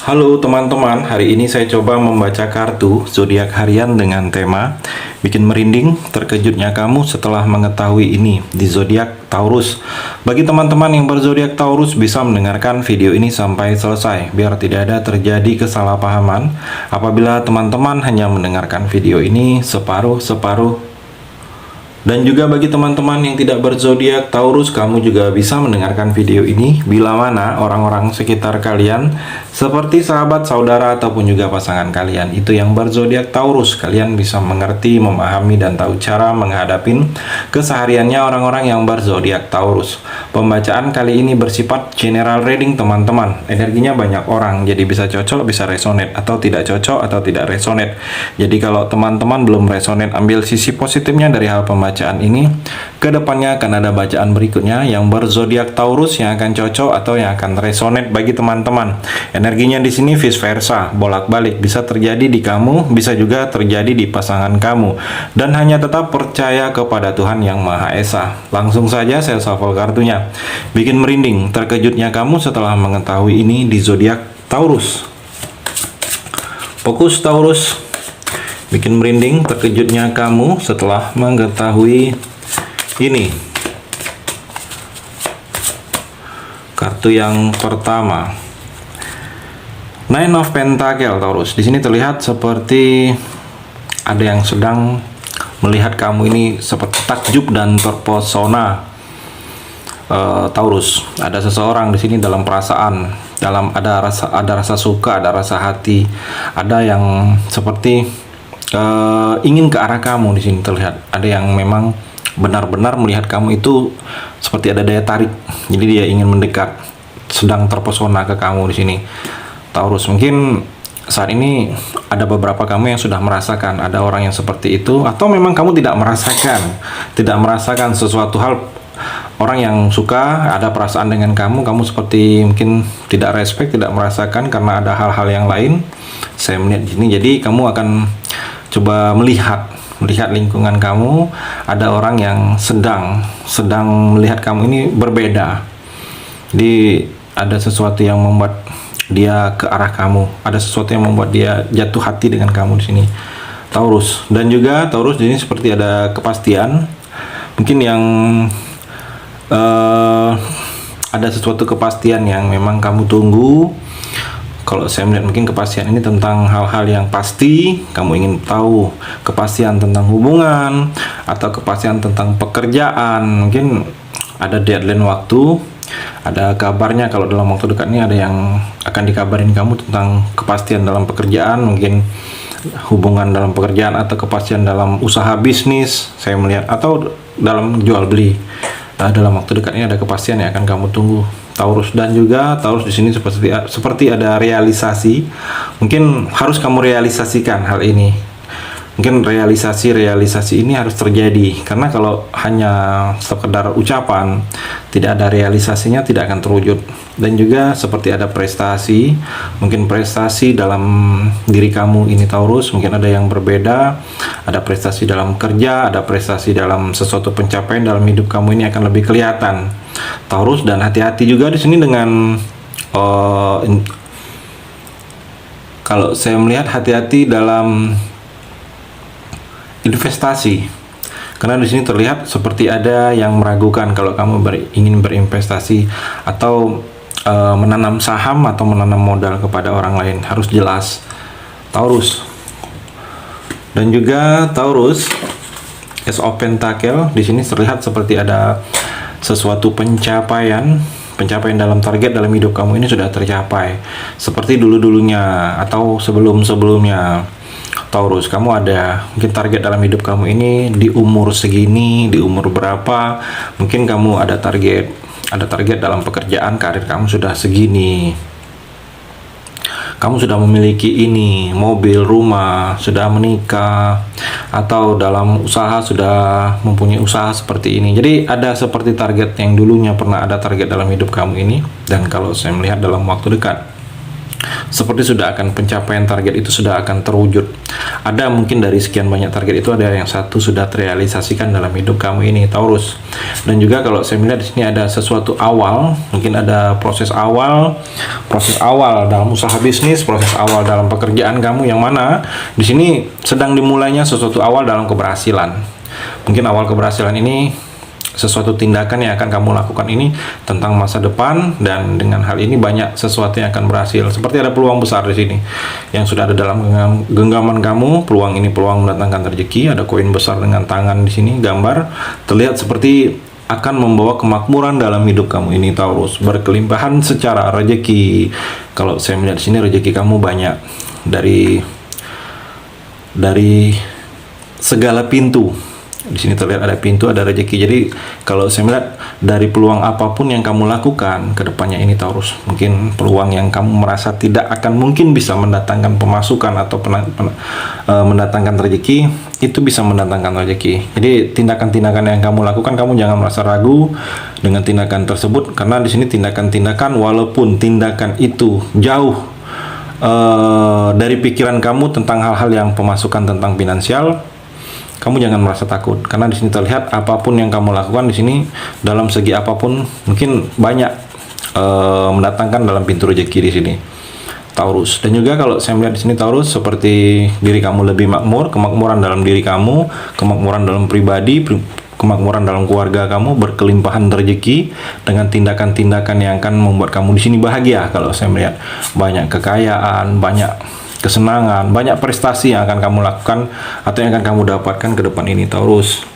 Halo teman-teman, hari ini saya coba membaca kartu zodiak harian dengan tema bikin merinding terkejutnya kamu setelah mengetahui ini di zodiak Taurus. Bagi teman-teman yang berzodiak Taurus bisa mendengarkan video ini sampai selesai biar tidak ada terjadi kesalahpahaman apabila teman-teman hanya mendengarkan video ini separuh-separuh. Dan juga bagi teman-teman yang tidak berzodiak Taurus, kamu juga bisa mendengarkan video ini bila mana orang-orang sekitar kalian seperti sahabat, saudara, ataupun juga pasangan kalian itu yang berzodiak Taurus. Kalian bisa mengerti, memahami, dan tahu cara menghadapin kesehariannya orang-orang yang berzodiak Taurus. Pembacaan kali ini bersifat general reading teman-teman. Energinya banyak orang, jadi bisa cocok, bisa resonate, atau tidak cocok, atau tidak resonate. Jadi kalau teman-teman belum resonate, ambil sisi positifnya dari hal pembacaan ini. Kedepannya akan ada bacaan berikutnya yang berzodiak Taurus yang akan cocok atau yang akan resonate bagi teman-teman. Energinya di sini vice versa, bolak-balik, bisa terjadi di kamu, bisa juga terjadi di pasangan kamu. Dan hanya tetap percaya kepada Tuhan Yang Maha Esa. Langsung saja saya shuffle kartunya. Bikin merinding terkejutnya kamu setelah mengetahui ini di zodiak Taurus. Fokus Taurus. Bikin merinding terkejutnya kamu setelah mengetahui ini. Kartu yang pertama, Nine of Pentacle Taurus. Di sini terlihat seperti ada yang sedang melihat kamu ini seperti takjub dan terpesona. Taurus, ada seseorang di sini dalam perasaan, ada rasa suka, ada rasa hati, ada yang seperti ingin ke arah kamu. Di sini terlihat ada yang memang benar-benar melihat kamu itu seperti ada daya tarik, jadi dia ingin mendekat, sedang terpesona ke kamu di sini Taurus. Mungkin saat ini ada beberapa kamu yang sudah merasakan ada orang yang seperti itu, atau memang kamu tidak merasakan sesuatu hal. Orang yang suka ada perasaan dengan kamu seperti mungkin tidak respect, tidak merasakan karena ada hal-hal yang lain. Saya melihat di sini, jadi kamu akan coba melihat lingkungan kamu, ada orang yang sedang melihat kamu ini berbeda. Jadi ada sesuatu yang membuat dia ke arah kamu, ada sesuatu yang membuat dia jatuh hati dengan kamu di sini Taurus. Dan juga Taurus di sini seperti ada kepastian, mungkin yang ada sesuatu kepastian yang memang kamu tunggu. Kalau saya melihat mungkin kepastian ini tentang hal-hal yang pasti, kamu ingin tahu kepastian tentang hubungan atau kepastian tentang pekerjaan. Mungkin ada deadline waktu, ada kabarnya kalau dalam waktu dekat ini ada yang akan dikabarin kamu tentang kepastian dalam pekerjaan, mungkin hubungan dalam pekerjaan atau kepastian dalam usaha bisnis saya melihat, atau dalam jual beli. Dalam waktu dekat ini ada kepastian yang akan kamu tunggu Taurus. Dan juga Taurus di sini seperti ada realisasi, mungkin harus kamu realisasikan hal ini. Mungkin realisasi ini harus terjadi, karena kalau hanya sekedar ucapan, tidak ada realisasinya, tidak akan terwujud. Dan juga seperti ada prestasi, mungkin prestasi dalam diri kamu ini Taurus, mungkin ada yang berbeda, ada prestasi dalam kerja, ada prestasi dalam sesuatu pencapaian dalam hidup kamu ini akan lebih kelihatan Taurus. Dan hati-hati juga di sini dengan kalau saya melihat hati-hati dalam investasi, karena di sini terlihat seperti ada yang meragukan kalau kamu ingin berinvestasi atau menanam saham atau menanam modal kepada orang lain. Harus jelas Taurus. Dan juga Taurus, Ace of Pentacle di sini terlihat seperti ada sesuatu pencapaian dalam target dalam hidup kamu ini sudah tercapai, seperti dulu-dulunya atau sebelum-sebelumnya. Taurus, kamu ada mungkin target dalam hidup kamu ini di umur segini, di umur berapa, mungkin kamu ada target dalam pekerjaan, karir kamu sudah segini, kamu sudah memiliki ini, mobil, rumah, sudah menikah, atau dalam usaha sudah mempunyai usaha seperti ini. Jadi ada seperti target yang dulunya pernah ada target dalam hidup kamu ini. Dan kalau saya melihat dalam waktu dekat seperti sudah akan pencapaian target itu sudah akan terwujud. Ada mungkin dari sekian banyak target itu ada yang satu sudah terrealisasikan dalam hidup kamu ini, Taurus. Dan juga kalau saya melihat di sini ada sesuatu awal, mungkin ada proses awal dalam usaha bisnis, proses awal dalam pekerjaan kamu, yang mana di sini sedang dimulainya sesuatu awal dalam keberhasilan. Mungkin awal keberhasilan ini sesuatu tindakan yang akan kamu lakukan ini tentang masa depan, dan dengan hal ini banyak sesuatu yang akan berhasil. Seperti ada peluang besar di sini yang sudah ada dalam genggaman kamu. Peluang ini peluang mendatangkan rezeki. Ada koin besar dengan tangan di sini, gambar terlihat seperti akan membawa kemakmuran dalam hidup kamu ini, Taurus. Berkelimpahan secara rezeki. Kalau saya melihat di sini rezeki kamu banyak dari segala pintu. Di sini terlihat ada pintu, ada rezeki. Jadi kalau saya melihat dari peluang apapun yang kamu lakukan ke depannya ini, Taurus, mungkin peluang yang kamu merasa tidak akan mungkin bisa mendatangkan pemasukan atau mendatangkan rezeki, itu bisa mendatangkan rezeki. Jadi tindakan-tindakan yang kamu lakukan, kamu jangan merasa ragu dengan tindakan tersebut, karena di sini tindakan-tindakan, walaupun tindakan itu jauh dari pikiran kamu tentang hal-hal yang pemasukan, tentang finansial, kamu jangan merasa takut, karena di sini terlihat apapun yang kamu lakukan di sini dalam segi apapun mungkin banyak mendatangkan dalam pintu rezeki di sini, Taurus. Dan juga kalau saya melihat di sini, Taurus, seperti diri kamu lebih makmur, kemakmuran dalam diri kamu, kemakmuran dalam pribadi, kemakmuran dalam keluarga kamu, berkelimpahan rezeki dengan tindakan-tindakan yang akan membuat kamu di sini bahagia. Kalau saya melihat banyak kekayaan, banyak kesenangan, banyak prestasi yang akan kamu lakukan atau yang akan kamu dapatkan ke depan ini, Taurus.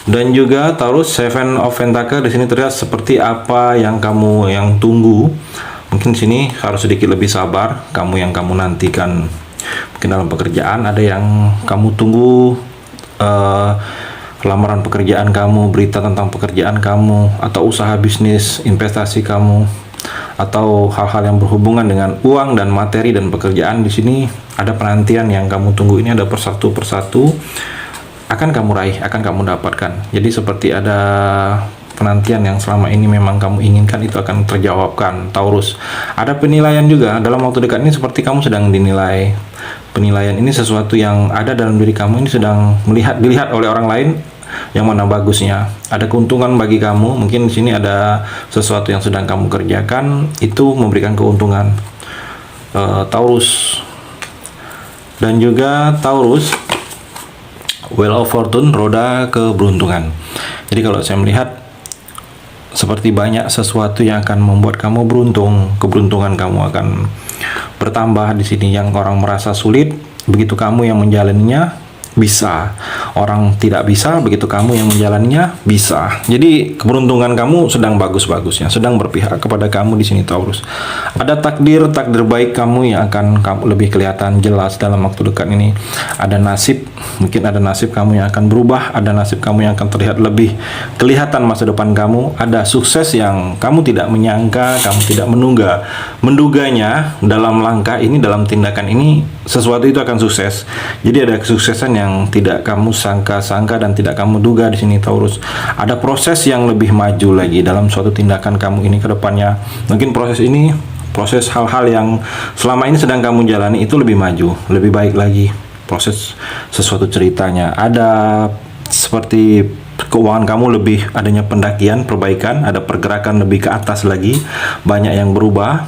Dan juga Taurus, Seven of Pentacle di sini terlihat seperti apa yang kamu tunggu. Mungkin di sini harus sedikit lebih sabar, kamu yang kamu nantikan. Mungkin dalam pekerjaan ada yang kamu tunggu, lamaran pekerjaan kamu, berita tentang pekerjaan kamu, atau usaha bisnis, investasi kamu, atau hal-hal yang berhubungan dengan uang dan materi dan pekerjaan. Di sini ada penantian yang kamu tunggu, ini ada persatu akan kamu raih, akan kamu dapatkan. Jadi seperti ada penantian yang selama ini memang kamu inginkan, itu akan terjawabkan, Taurus. Ada penilaian juga dalam waktu dekat ini, seperti kamu sedang dinilai. Penilaian ini sesuatu yang ada dalam diri kamu ini sedang dilihat oleh orang lain, yang mana bagusnya. Ada keuntungan bagi kamu. Mungkin di sini ada sesuatu yang sedang kamu kerjakan, itu memberikan keuntungan, Taurus. Dan juga Taurus, Wheel of Fortune, roda keberuntungan. Jadi kalau saya melihat seperti banyak sesuatu yang akan membuat kamu beruntung, keberuntungan kamu akan bertambah di sini. Yang orang merasa sulit, begitu kamu yang menjalaninya bisa. Orang tidak bisa, begitu kamu yang menjalaninya bisa. Jadi keberuntungan kamu sedang bagus-bagusnya, sedang berpihak kepada kamu di sini, Taurus. Ada takdir baik kamu yang akan kamu lebih kelihatan jelas dalam waktu dekat ini. Ada nasib, mungkin ada nasib kamu yang akan berubah, ada nasib kamu yang akan terlihat lebih kelihatan masa depan kamu. Ada sukses yang kamu tidak menyangka, kamu tidak menduganya dalam langkah ini, dalam tindakan ini, sesuatu itu akan sukses. Jadi ada kesuksesan yang tidak kamu sangka-sangka dan tidak kamu duga di sini, Taurus. Ada proses yang lebih maju lagi dalam suatu tindakan kamu ini ke depannya. Mungkin proses hal-hal yang selama ini sedang kamu jalani itu lebih maju, lebih baik lagi. Proses sesuatu ceritanya. Ada seperti keuangan kamu lebih adanya pendakian, perbaikan, ada pergerakan lebih ke atas lagi, banyak yang berubah.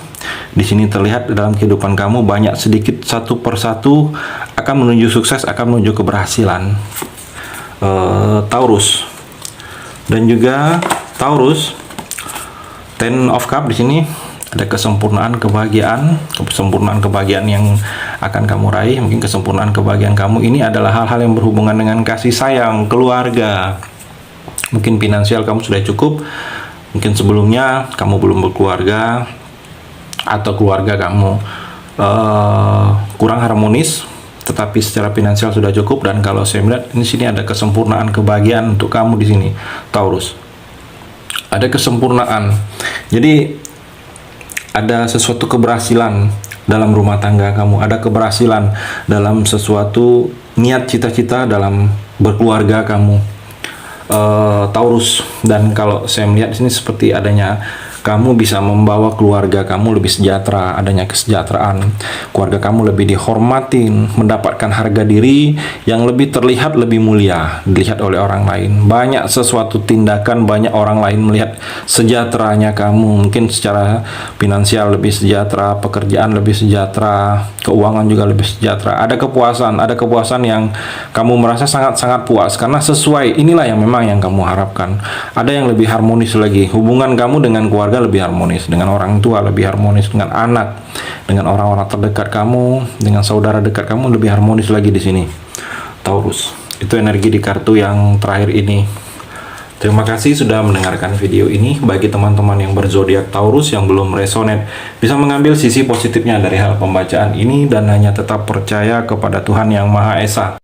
Di sini terlihat dalam kehidupan kamu banyak sedikit satu persatu akan menuju sukses, akan menuju keberhasilan, Taurus. Dan juga Taurus, Ten of Cup di sini ada kesempurnaan kebahagiaan yang akan kamu raih. Mungkin kesempurnaan kebahagiaan kamu ini adalah hal-hal yang berhubungan dengan kasih sayang, keluarga. Mungkin finansial kamu sudah cukup, mungkin sebelumnya kamu belum berkeluarga, atau keluarga kamu kurang harmonis, tetapi secara finansial sudah cukup. Dan kalau saya melihat di sini ada kesempurnaan kebahagiaan untuk kamu di sini, Taurus. Ada kesempurnaan. Jadi ada sesuatu keberhasilan dalam rumah tangga kamu, ada keberhasilan dalam sesuatu niat cita-cita dalam berkeluarga kamu, Taurus. Dan kalau saya melihat di sini seperti adanya kamu bisa membawa keluarga kamu lebih sejahtera, adanya kesejahteraan, keluarga kamu lebih dihormatin, mendapatkan harga diri yang lebih terlihat lebih mulia, dilihat oleh orang lain. Banyak sesuatu tindakan, banyak orang lain melihat sejahteranya kamu, mungkin secara finansial lebih sejahtera, pekerjaan lebih sejahtera, keuangan juga lebih sejahtera. Ada kepuasan yang kamu merasa sangat-sangat puas karena sesuai, inilah yang memang yang kamu harapkan. Ada yang lebih harmonis lagi, hubungan kamu dengan keluarga lebih harmonis, dengan orang tua lebih harmonis, dengan anak, dengan orang-orang terdekat kamu, dengan saudara dekat kamu lebih harmonis lagi di sini. Taurus, itu energi di kartu yang terakhir ini. Terima kasih sudah mendengarkan video ini. Bagi teman-teman yang berzodiak Taurus yang belum resonate, bisa mengambil sisi positifnya dari hal pembacaan ini dan hanya tetap percaya kepada Tuhan Yang Maha Esa.